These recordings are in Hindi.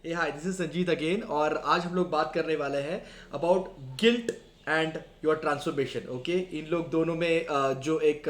Hi, this is Sanjeet again. और आज हम लोग बात करने वाले हैं about guilt and your transformation. Okay, इन लोग दोनों में जो एक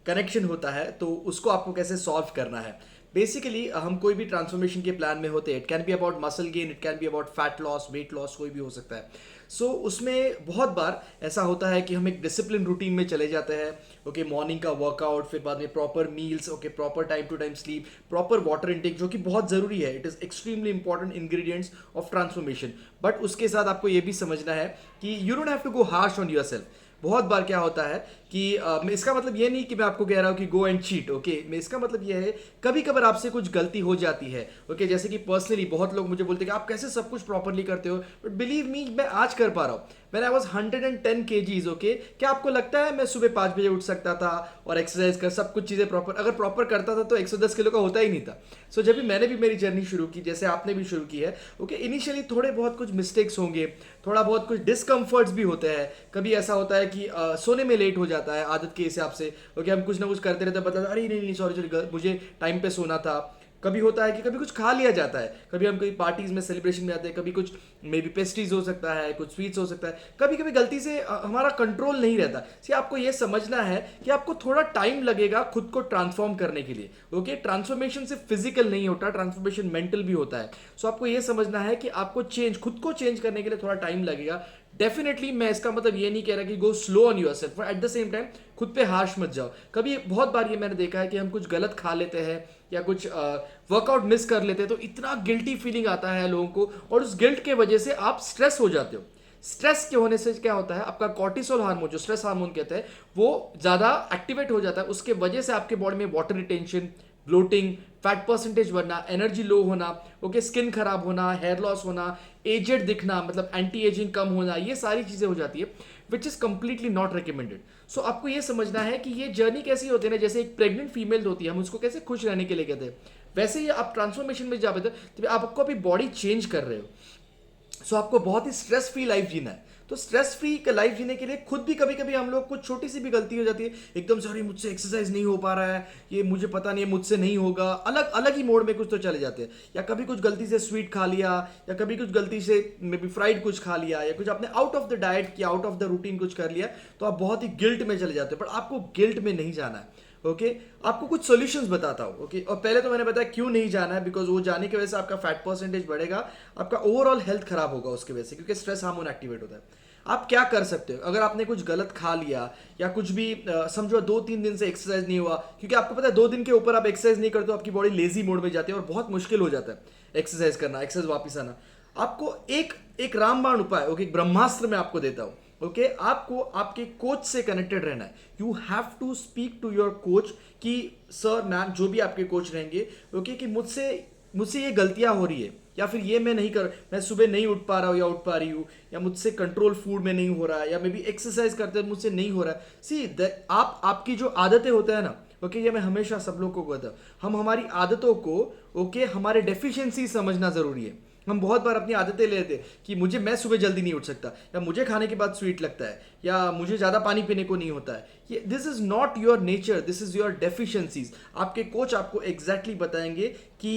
कनेक्शन होता है तो उसको आपको कैसे सॉल्व करना है। बेसिकली हम कोई भी ट्रांसफॉर्मेशन के प्लान में होते हैं, it can be about muscle gain, it can be about fat loss, weight loss, कोई भी हो सकता है। उसमें बहुत बार ऐसा होता है कि हम एक डिसिप्लिन रूटीन में चले जाते हैं। ओके, मॉर्निंग का वर्कआउट, फिर बाद में proper meals, okay, proper time to time sleep, proper water intake, जो कि बहुत ज़रूरी है। It is extremely important ingredients of transformation. But उसके साथ आपको ये भी समझना है कि you don't have to go harsh on yourself. बहुत बार क्या होता है कि मैं इसका मतलब ये नहीं कि मैं आपको कह रहा हूँ कि गो एंड चीट। ओके, मैं इसका मतलब ये है कभी कभार आपसे कुछ गलती हो जाती है। ओके, जैसे कि पर्सनली बहुत लोग मुझे बोलते हैं कि आप कैसे सब कुछ प्रॉपरली करते हो, बट बिलीव मी, मैं आज कर पा रहा हूँ। Man I was 110 kgs। Okay, क्या आपको लगता है मैं सुबह 5 बजे उठ सकता था और एक्सरसाइज कर सब कुछ चीज़ें प्रॉपर अगर प्रॉपर करता था तो 110 किलो का होता ही नहीं था। जब भी मैंने भी मेरी जर्नी शुरू की, जैसे आपने भी शुरू की है, ओके, इनिशियली थोड़े बहुत कुछ मिस्टेक्स होंगे, थोड़ा बहुत कुछ डिस्कम्फर्ट्स भी होते हैं। कभी ऐसा होता है कि सोने में लेट हो जाता है आदत के हिसाब से। ओके, हम कुछ ना कुछ करते रहते हैं, बता अरे नहीं नहीं सॉरी सॉरी, मुझे टाइम पे सोना था। कभी होता है कि कभी कुछ खा लिया जाता है, कभी हम कोई पार्टीज में सेलिब्रेशन में आते हैं, कभी कुछ मे बी पेस्ट्रीज हो सकता है, कुछ स्वीट्स हो सकता है, कभी कभी गलती से हमारा कंट्रोल नहीं रहता। आपको ये समझना है कि आपको थोड़ा टाइम लगेगा खुद को ट्रांसफॉर्म करने के लिए। ओके, ट्रांसफॉर्मेशन सिर्फ फिजिकल नहीं होता, ट्रांसफॉर्मेशन मेंटल भी होता है। आपको ये समझना है कि आपको खुद को चेंज करने के लिए थोड़ा टाइम लगेगा। डेफिनेटली मैं इसका मतलब ये नहीं कह रहा कि go slow on yourself, at the same time खुद पे हार्श मत जाओ। कभी बहुत बार ये मैंने देखा है कि हम कुछ गलत खा लेते हैं या कुछ वर्कआउट मिस कर लेते हैं तो इतना गिल्टी फीलिंग आता है लोगों को, और उस गिल्ट के वजह से आप स्ट्रेस हो जाते हो। स्ट्रेस के होने से क्या होता है, आपका कॉर्टिसोल हार्मोन, जो स्ट्रेस हार्मोन कहते हैं, वो ज्यादा एक्टिवेट हो जाता है। उसके वजह से आपके बॉडी में water retention, bloating, fat percentage बढ़ना, एनर्जी लो होना, ओके, स्किन खराब होना, हेयर लॉस होना, एजेड दिखना, मतलब एंटी एजिंग कम होना, ये सारी चीजें हो जाती है, which is completely not recommended. आपको ये समझना है कि ये जर्नी कैसी होती है ना, जैसे एक प्रेग्नेंट फीमेल होती है, हम उसको कैसे खुश रहने के लिए कहते हैं, वैसे ही आप ट्रांसफॉर्मेशन में जा पाते हो तो आपको अभी बॉडी चेंज कर रहे हो। आपको बहुत ही स्ट्रेस फ्री लाइफ जीना है। तो स्ट्रेस फ्री लाइफ जीने के लिए खुद भी कभी कभी हम लोग कुछ छोटी सी भी गलती हो जाती है, एकदम सॉरी मुझसे एक्सरसाइज नहीं हो पा रहा है, ये मुझे पता नहीं है, मुझसे नहीं होगा, अलग अलग ही मोड में कुछ तो चले जाते हैं। या कभी कुछ गलती से स्वीट खा लिया, या कभी कुछ गलती से मे बी फ्राइड कुछ खा लिया, या कुछ आपने आउट ऑफ द डाइट किया, आउट ऑफ द रूटीन कुछ कर लिया, तो आप बहुत ही गिल्ट में चले जाते हो। पर आपको गिल्ट में नहीं जाना है। ओके, आपको कुछ सॉल्यूशंस बताता हूं। ओके, और पहले तो मैंने बताया क्यों नहीं जाना है, बिकॉज वो जाने की वजह से आपका फैट परसेंटेज बढ़ेगा, आपका ओवरऑल हेल्थ खराब होगा उसकी वजह से, क्योंकि स्ट्रेस हार्मोन एक्टिवेट होता है। आप क्या कर सकते हो अगर आपने कुछ गलत खा लिया या कुछ भी समझो 2-3 दिन से एक्सरसाइज नहीं हुआ, क्योंकि आपको पता है 2 दिन के ऊपर आप एक्सरसाइज नहीं करते हो, आपकी बॉडी लेजी मोड में जाती है और बहुत मुश्किल हो जाता है एक्सरसाइज करना, एक्सरसाइज वापस आना। आपको एक एक रामबाण उपाय, ओके, ब्रह्मास्त्र में आपको देता हूं। ओके, आपको आपके कोच से कनेक्टेड रहना है। You have to speak to your coach कि सर मैम, जो भी आपके कोच रहेंगे, ओके, कि मुझसे मुझसे ये गलतियां हो रही है, या फिर ये मैं नहीं कर, मैं सुबह नहीं उठ पा रहा हूँ या उठ पा रही हूँ, या मुझसे कंट्रोल फूड में नहीं हो रहा है, या मे बी एक्सरसाइज करते हुए मुझसे नहीं हो रहा है। आप आपकी जो आदतें होते हैं ना, ओके, ये मैं हमेशा सब लोग को कहता हूँ, हम हमारी आदतों को, ओके, हमारे डेफिशिएंसी समझना जरूरी है। हम बहुत बार अपनी आदतें लेते हैं कि मैं सुबह जल्दी नहीं उठ सकता, या मुझे खाने के बाद स्वीट लगता है, या मुझे ज़्यादा पानी पीने को नहीं होता है। ये this is not your nature, this is your deficiencies. आपके कोच आपको एग्जैक्टली बताएंगे कि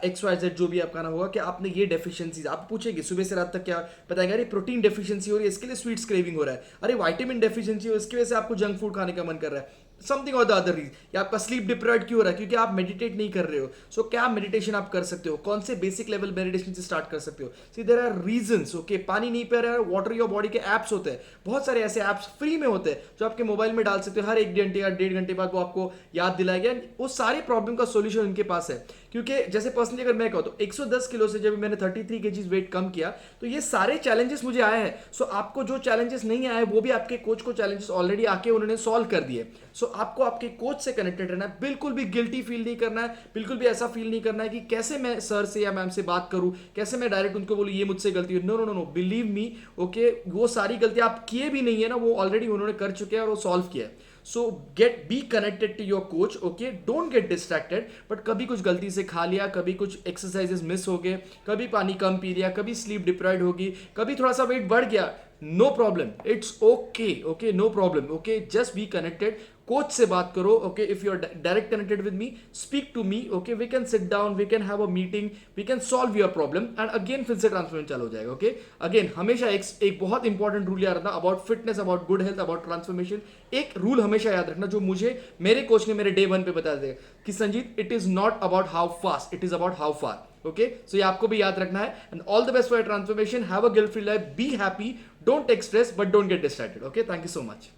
एक्स वाई जेड जो भी आपका नाम होगा कि आपने ये डेफिशिएंसीज, आप पूछेंगे सुबह से रात तक, क्या बताएंगे, अरे प्रोटीन डेफिशिएंसी हो रही है इसके लिए स्वीट्स क्रेविंग हो रहा है, अरे विटामिन डेफिशिएंसी हो इसकी वजह से आपको जंक फूड खाने का मन कर रहा है, समथिंग और द अदर रीजन, या आपका स्लीप डिप्राइव्ड क्यों हो रहा है, क्योंकि आप मेडिटेट नहीं कर रहे हो। क्या मेडिटेशन आप कर सकते हो, कौन से बेसिक लेवल मेडिटेशन से स्टार्ट कर सकते हो। There are reasons. ओके, पानी नहीं पी रहे हो, वाटर योर बॉडी के ऐप्स होते हैं, बहुत सारे ऐसे ऐप्स फ्री में होते हैं जो आपके मोबाइल में डाल सकते हो, हर 1 घंटे या 1.5 घंटे बाद वो आपको याद दिलाएगा। वो सारे प्रॉब्लम का सोल्यूशन उनके पास है। क्योंकि जैसे पर्सनली अगर मैं कहूँ तो 110 किलो से जब मैंने 33 kgs वेट कम किया, तो ये सारे चैलेंजेस मुझे आए हैं। आपको जो चैलेंजेस नहीं आए वो भी आपके कोच को चैलेंजेस ऑलरेडी आके उन्होंने सॉल्व कर दिए। आपको आपके कोच से कनेक्टेड रहना है, बिल्कुल भी गिल्टी फील नहीं करना है, बिल्कुल भी ऐसा फील नहीं करना है कि कैसे मैं सर से या मैम से बात करूं, कैसे मैं डायरेक्ट उनको बोलूं ये मुझसे गलती हुई। No no no no, believe me, okay, वो सारी गलतियां आप किए भी नहीं है ना, वो ऑलरेडी उन्होंने कर चुके हैं और वो सॉल्व किया है। Be connected to your coach, okay, don't get distracted. But कभी कुछ गलती से खा लिया, कभी कुछ एक्सरसाइजेस मिस हो गए, कभी पानी कम पी लिया, कभी स्लीप डिप्राइव्ड होगी, कभी थोड़ा सा वेट बढ़ गया, no problem, it's okay, okay, no problem, okay, just be connected. Coach से बात करो, okay, if you are direct connected with me, speak to me, okay, we can sit down, we can have a meeting, we can solve your problem and again फिर से ट्रांसफॉर्मेशन चालू हो जाएगा, ओके। अगेन हमेशा एक बहुत इंपॉर्टेंट रूल याद रखना about fitness, about good health, about transformation. एक रूल हमेशा याद रखना जो मुझे मेरे कोच ने मेरे डे 1 पे बता दिया कि Sanjeet, it is not about how fast, it is about how far, okay. So ये आपको भी याद रखना है। And all the best for your transformation, have a guilt free life, be happy, don't take stress but don't get distracted, okay. Thank you so much.